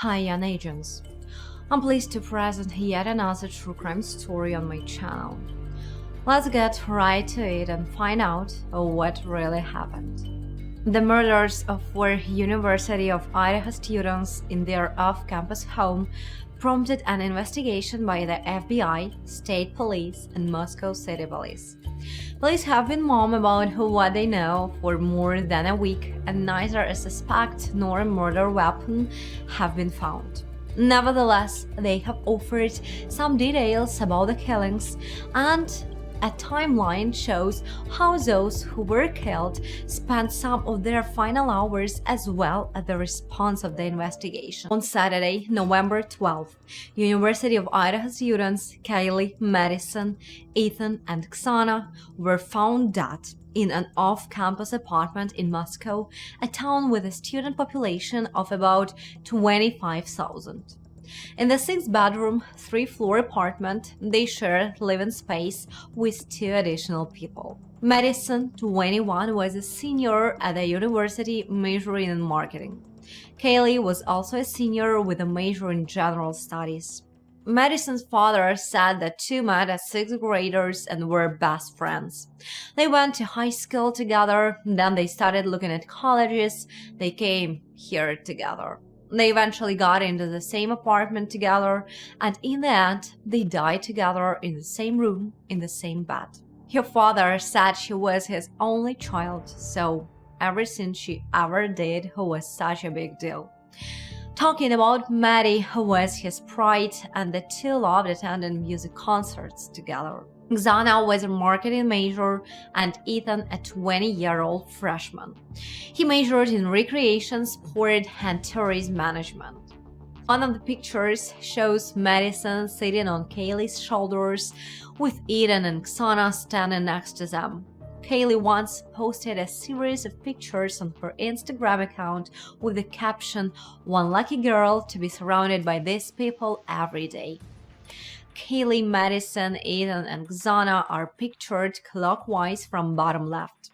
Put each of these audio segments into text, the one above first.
Hi, young agents. I'm pleased to present yet another true crime story on my channel. Let's get right to it and find out what really happened. The murders of four University of Idaho students in their off-campus home prompted an investigation by the FBI, state police, and Moscow City Police. Police have been mum about what they know for more than a week, and neither a suspect nor a murder weapon have been found. Nevertheless, they have offered some details about the killings, and a timeline shows how those who were killed spent some of their final hours as well as the response of the investigation. On Saturday, November 12th, University of Idaho students Kaylee, Madison, Ethan, and Xana were found dead in an off-campus apartment in Moscow, a town with a student population of about 25,000. In the six-bedroom, three-floor apartment, they shared living space with two additional people. Madison, 21, was a senior at the university majoring in marketing. Kaylee was also a senior with a major in general studies. Madison's father said the two met as sixth graders and were best friends. They went to high school together, then they started looking at colleges. They came here together. They eventually got into the same apartment together, and in the end, they died together in the same room, in the same bed. Her father said she was his only child, so everything she ever did was such a big deal. Talking about Maddie, who was his pride, and the two loved attending music concerts together. Xana was a marketing major and Ethan a 20-year-old freshman. He majored in recreation, sport, and tourism management. One of the pictures shows Madison sitting on Kaylee's shoulders with Ethan and Xana standing next to them. Kaylee once posted a series of pictures on her Instagram account with the caption, "One lucky girl to be surrounded by these people every day." Kaylee, Madison, Ethan, and Xana are pictured clockwise from bottom left.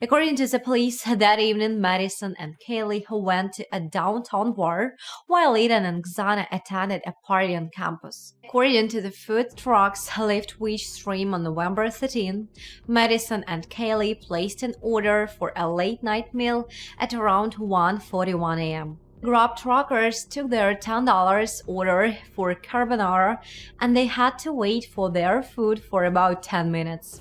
According to the police, that evening, Madison and Kaylee went to a downtown bar, while Ethan and Xana attended a party on campus. According to the food truck's lift which stream on November 13, Madison and Kaylee placed an order for a late-night meal at around 1:41 a.m. Grab truckers took their $10 order for carbonara, and they had to wait for their food for about 10 minutes.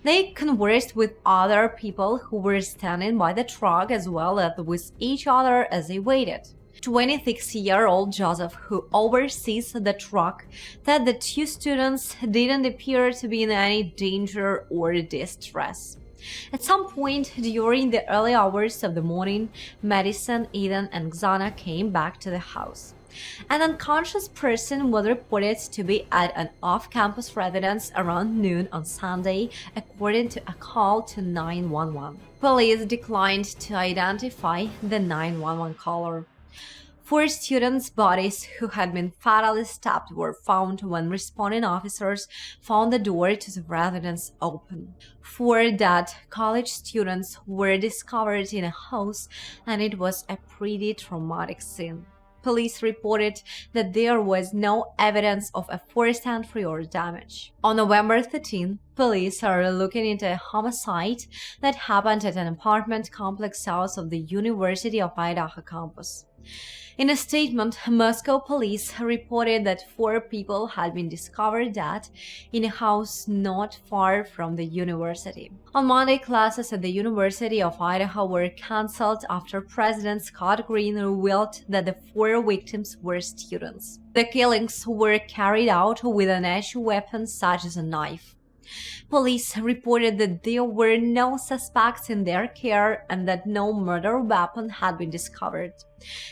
They conversed with other people who were standing by the truck as well as with each other as they waited. 26-year-old Joseph, who oversees the truck, said the two students didn't appear to be in any danger or distress. At some point during the early hours of the morning, Madison, Ethan, and Xana came back to the house. An unconscious person was reported to be at an off-campus residence around noon on Sunday, according to a call to 911. Police declined to identify the 911 caller. Four students' bodies who had been fatally stabbed were found when responding officers found the door to the residence open. Four dead college students were discovered in a house, and it was a pretty traumatic scene. Police reported that there was no evidence of a forced entry or damage. On November 13, police are looking into a homicide that happened at an apartment complex south of the University of Idaho campus. In a statement, Moscow police reported that four people had been discovered dead in a house not far from the university. On Monday, classes at the University of Idaho were cancelled after President Scott Green revealed that the four victims were students. The killings were carried out with an edged weapon such as a knife. Police reported that there were no suspects in their care and that no murder weapon had been discovered.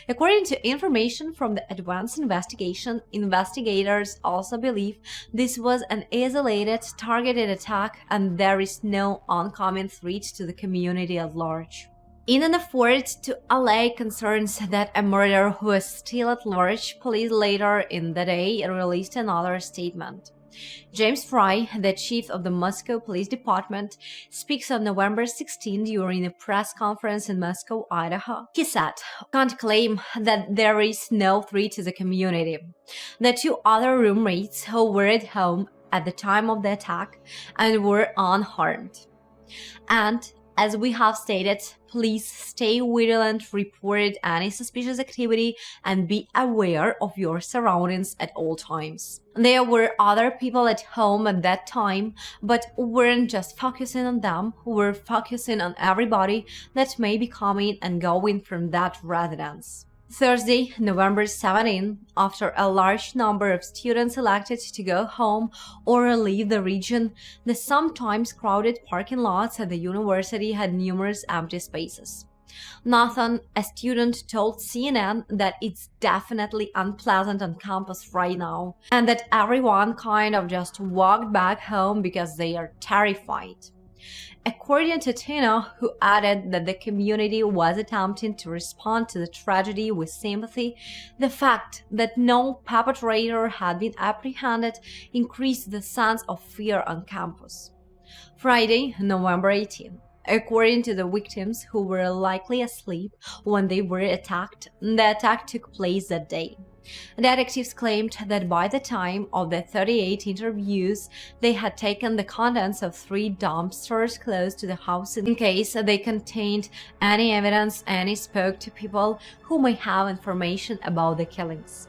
According to information from the advanced investigation, investigators also believe this was an isolated, targeted attack and there is no oncoming threat to the community at large. In an effort to allay concerns that a murder was still at large, police later in the day released another statement. James Fry, the chief of the Moscow Police Department, speaks on November 16 during a press conference in Moscow, Idaho. He said, "Can't claim that there is no threat to the community. The two other roommates who were at home at the time of the attack and were unharmed. And as we have stated, please stay vigilant, report any suspicious activity, and be aware of your surroundings at all times." There were other people at home at that time, but weren't just focusing on them, we're focusing on everybody that may be coming and going from that residence. Thursday, November 17, after a large number of students elected to go home or leave the region, the sometimes crowded parking lots at the university had numerous empty spaces. Nathan, a student, told CNN that it's definitely unpleasant on campus right now, and that everyone kind of just walked back home because they are terrified. According to Tina, who added that the community was attempting to respond to the tragedy with sympathy, the fact that no perpetrator had been apprehended increased the sense of fear on campus. Friday, November 18. According to the victims, who were likely asleep when they were attacked, the attack took place that day. Detectives claimed that by the time of the 38 interviews, they had taken the contents of 3 dumpsters close to the house in case they contained any evidence and spoke to people who may have information about the killings.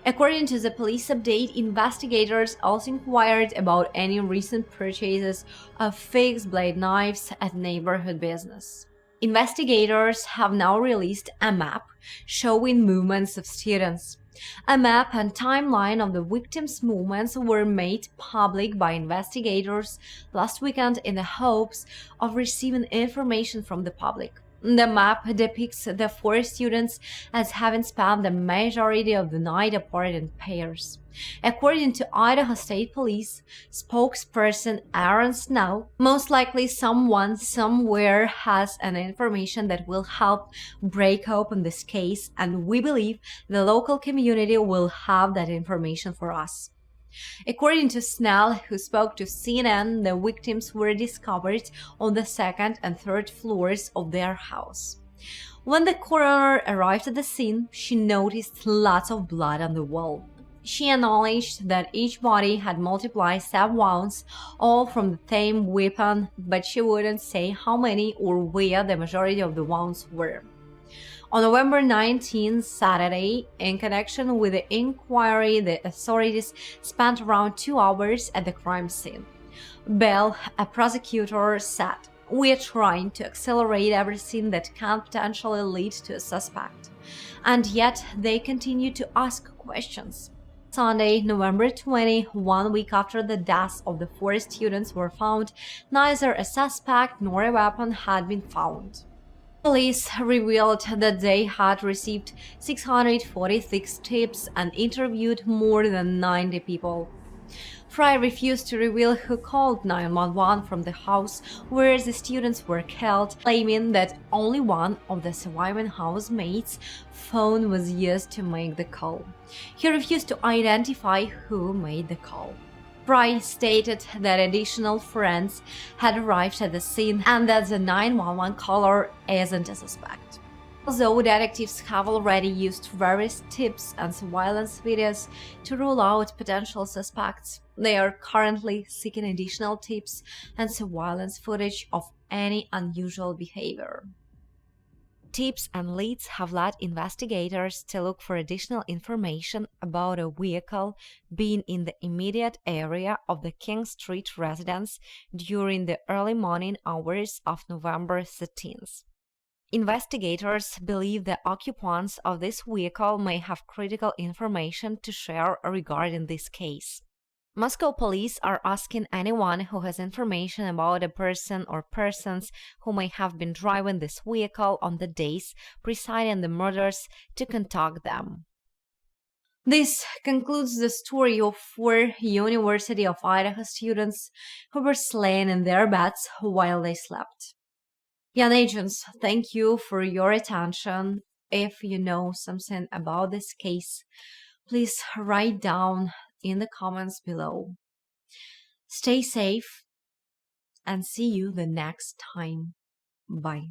According to the police update, investigators also inquired about any recent purchases of fixed blade knives at neighborhood business. Investigators have now released a map showing movements of students. A map and timeline of the victims' movements were made public by investigators last weekend in the hopes of receiving information from the public. The map depicts the 4 students as having spent the majority of the night apart in pairs. According to Idaho State Police spokesperson Aaron Snow, most likely someone somewhere has an information that will help break open this case, and we believe the local community will have that information for us. According to Snell, who spoke to CNN, the victims were discovered on the 2nd and 3rd floors of their house. When the coroner arrived at the scene, she noticed lots of blood on the wall. She acknowledged that each body had multiple stab wounds, all from the same weapon, but she wouldn't say how many or where the majority of the wounds were. On November 19, Saturday, in connection with the inquiry, the authorities spent around 2 hours at the crime scene. Bell, a prosecutor, said, "We are trying to accelerate everything that can potentially lead to a suspect, and yet they continue to ask questions." Sunday, November 20, 1 week after the deaths of the 4 students were found, neither a suspect nor a weapon had been found. Police revealed that they had received 646 tips and interviewed more than 90 people. Fry refused to reveal who called 911 from the house where the students were killed, claiming that only one of the surviving housemates' phone was used to make the call. He refused to identify who made the call. Fry stated that additional friends had arrived at the scene and that the 911 caller isn't a suspect. Although detectives have already used various tips and surveillance videos to rule out potential suspects, they are currently seeking additional tips and surveillance footage of any unusual behavior. Tips and leads have led investigators to look for additional information about a vehicle being in the immediate area of the King Street residence during the early morning hours of November 13th. Investigators believe the occupants of this vehicle may have critical information to share regarding this case. Moscow police are asking anyone who has information about a person or persons who may have been driving this vehicle on the days preceding the murders to contact them. This concludes the story of 4 University of Idaho students who were slain in their beds while they slept. Young agents, thank you for your attention. If you know something about this case, please write down in the comments below. Stay safe and see you the next time. Bye.